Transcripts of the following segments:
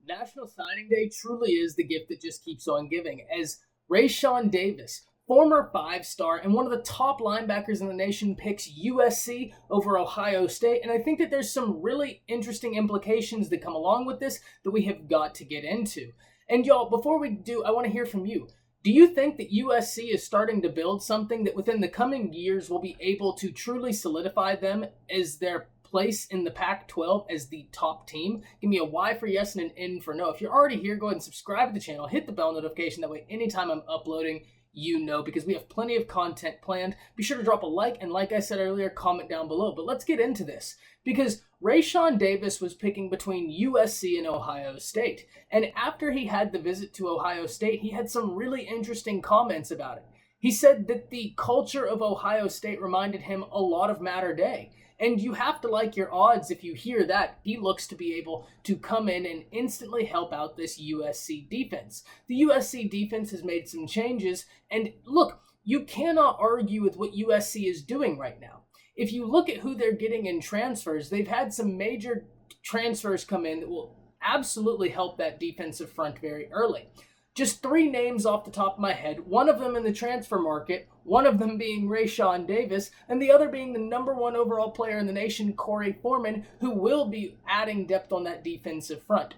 National Signing Day truly is the gift that just keeps on giving, as Raesjon Davis, former five-star and one of the top linebackers in the nation, picks USC over Ohio State. And I think that there's some really interesting implications that come along with this that we have got to get into. And y'all, before we do, I want to hear from you. Do you think that USC is starting to build something that within the coming years will be able to truly solidify them as their place in the Pac-12 as the top team? Give me a Y for yes and an N for no. If you're already here, go ahead and subscribe to the channel. Hit the bell notification. That way, anytime I'm uploading, you know, because we have plenty of content planned. Be sure to drop a like, and like I said earlier, comment down below. But let's get into this, because Raesjon Davis was picking between USC and Ohio State. And after he had the visit to Ohio State, he had some really interesting comments about it. He said that the culture of Ohio State reminded him a lot of Mater Dei. And you have to like your odds if you hear that he looks to be able to come in and instantly help out this USC defense. The USC defense has made some changes, and look, you cannot argue with what USC is doing right now. If you look at who they're getting in transfers, they've had some major transfers come in that will absolutely help that defensive front very early. Just three names off the top of my head, one of them in the transfer market, one of them being Raesjon Davis, and the other being the #1 overall player in the nation, Korey Foreman, who will be adding depth on that defensive front.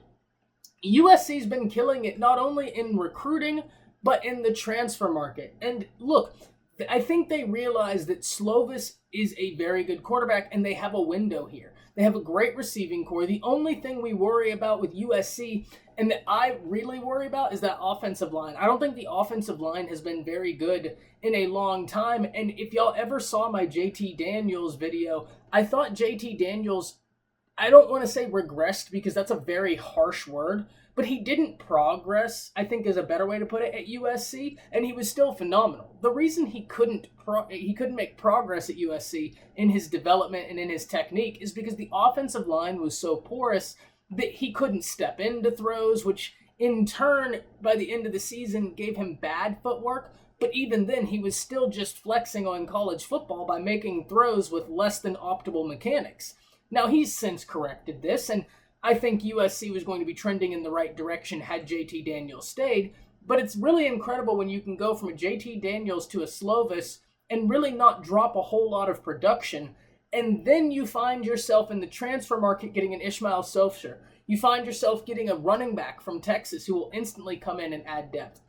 USC's been killing it not only in recruiting, but in the transfer market. And look, I think they realize that Slovis is a very good quarterback, and they have a window here. They have a great receiving core. The only thing we worry about with USC, and that I really worry about, is that offensive line. I don't think the offensive line has been very good in a long time. And if y'all ever saw my JT Daniels video, I thought JT Daniels, I don't want to say regressed because that's a very harsh word, but he didn't progress, I think is a better way to put it, at USC, and he was still phenomenal. The reason he couldn't make progress at USC in his development and in his technique is because the offensive line was so porous that he couldn't step into throws, which in turn, by the end of the season, gave him bad footwork. But even then, he was still just flexing on college football by making throws with less than optimal mechanics. Now, he's since corrected this, and I think USC was going to be trending in the right direction had JT Daniels stayed, but it's really incredible when you can go from a JT Daniels to a Slovis and really not drop a whole lot of production, and then you find yourself in the transfer market getting an Ishmael Sopher. You find yourself getting a running back from Texas who will instantly come in and add depth.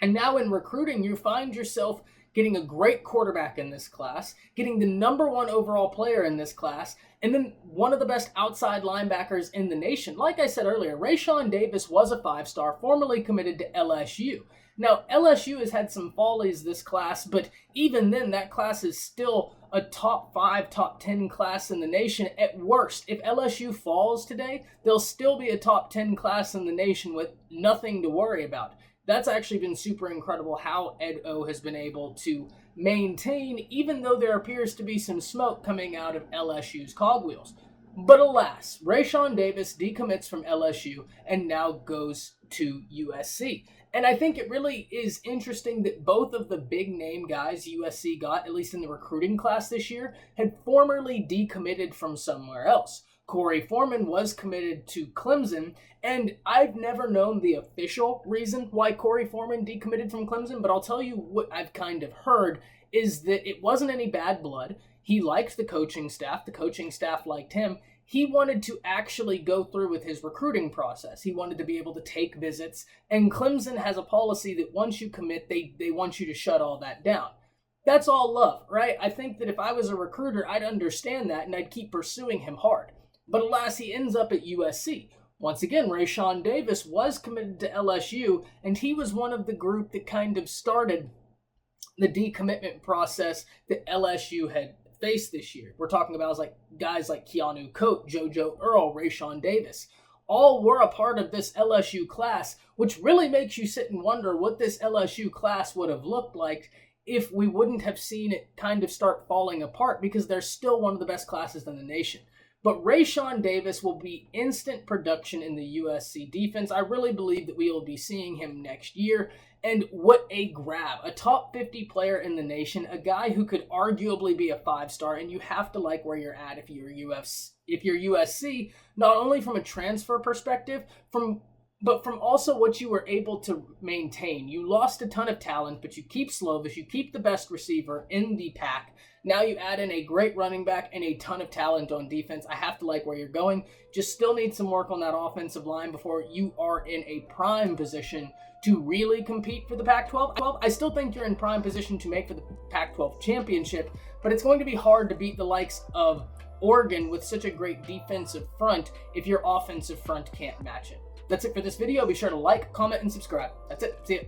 And now in recruiting, you find yourself getting a great quarterback in this class, getting the #1 overall player in this class, and then one of the best outside linebackers in the nation. Like I said earlier, Raesjon Davis was a five-star, formerly committed to LSU. Now, LSU has had some follies this class, but even then, that class is still a top 5, top 10 class in the nation at worst. If LSU falls today, they'll still be a top 10 class in the nation with nothing to worry about. That's actually been super incredible how Ed O has been able to maintain, even though there appears to be some smoke coming out of LSU's cogwheels. But alas, Raesjon Davis decommits from LSU and now goes to USC. And I think it really is interesting that both of the big name guys USC got, at least in the recruiting class this year, had formerly decommitted from somewhere else. Korey Foreman was committed to Clemson, and I've never known the official reason why Korey Foreman decommitted from Clemson, but I'll tell you what I've kind of heard is that it wasn't any bad blood. He liked the coaching staff liked him. He wanted to actually go through with his recruiting process. He wanted to be able to take visits, and Clemson has a policy that once you commit, they want you to shut all that down. That's all love, right? I think that if I was a recruiter, I'd understand that, and I'd keep pursuing him hard. But alas, he ends up at USC. Once again, Raesjon Davis was committed to LSU, and he was one of the group that kind of started the decommitment process that LSU had faced this year. We're talking about guys like Keanu Coate, JoJo Earl, Raesjon Davis. All were a part of this LSU class, which really makes you sit and wonder what this LSU class would have looked like if we wouldn't have seen it kind of start falling apart, because they're still one of the best classes in the nation. But Raesjon Davis will be instant production in the USC defense. I really believe that we will be seeing him next year. And what a grab. A top 50 player in the nation, a guy who could arguably be a 5-star, and you have to like where you're at if you're USC, not only from a transfer perspective, but from also what you were able to maintain. You lost a ton of talent, but you keep Slovis, you keep the best receiver in the pack. Now you add in a great running back and a ton of talent on defense. I have to like where you're going. Just still need some work on that offensive line before you are in a prime position to really compete for the Pac-12. I still think you're in prime position to make for the Pac-12 championship, but it's going to be hard to beat the likes of Oregon with such a great defensive front if your offensive front can't match it. That's it for this video. Be sure to like, comment, and subscribe. That's it. See ya.